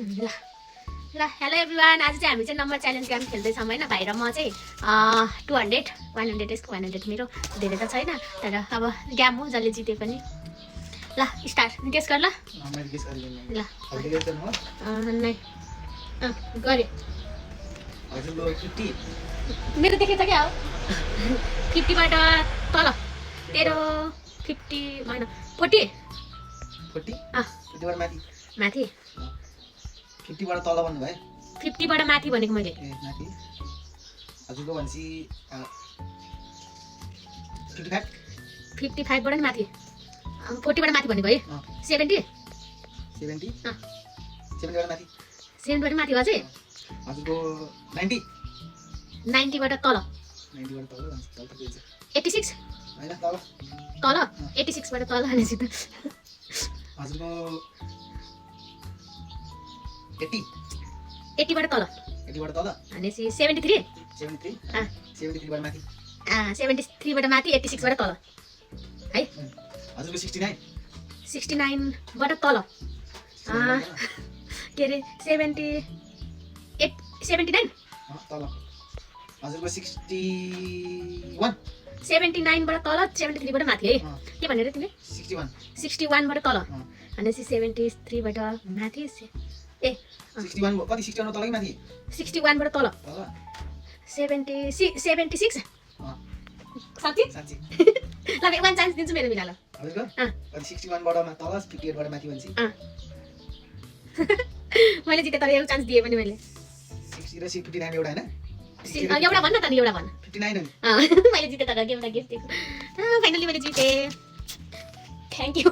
ल ल hello everyone, आज चाहिँ हामी चाहिँ नम्बर च्यालेन्ज गेम खेल्दैछौँ होइन। भाइ र म चाहिँ 200 100 यसको 100 मेरो धेरै त छैन, तर अब गेम हो, जसले जिते पनि। ल स्टार्ट, गेस गर ल। ल नै गरे मेरो देखेछ क्या हो। 50बाट तल तेरो 50 होइन 40 माथि 50बाट तल भन्नु भयो। 50बाट माथि भनेको मैले। ए माथि हजुरको भन्छी 55 बाट नि माथि 40 बाट माथि भनेको है। 70 बाट माथि 7 बाट माथि भयो चाहिँ हजुरको 90 बाट तल 90 बाट तल भन्छ तल त 86 हैन तल 86 बाट तल भनेपछि त हजुरको 80 बाट तल 80 बाट तल भनेपछि 73 बाट माथि 73 बाट माथि 86 बाट तल है। हजुरको 69 बाट तल के अरे 79 तल हजुरको 61 बाट तल 73 बाट माथि है। के भनेर तिमीले 61 बाट तल भनेपछि 73 बाट माथि ए 61 कति 61 तल कि माथि 61 बाट तल 76 साँच्चै साँच्चै ल एक वान चान्स दिन्छु मेरो बिना ल। हजुरको कति 61 बाट तल 58 बाट माथि भन्छ मैले जिते तर एउटा चान्स दिए पनि मैले 60 र 59 एउटा हैन एउटा भन्न त नि एउटा भन्न 59 मैले जिते तर एउटा गिफ्ट दिएको फाइनली मैले जिते। Thank you.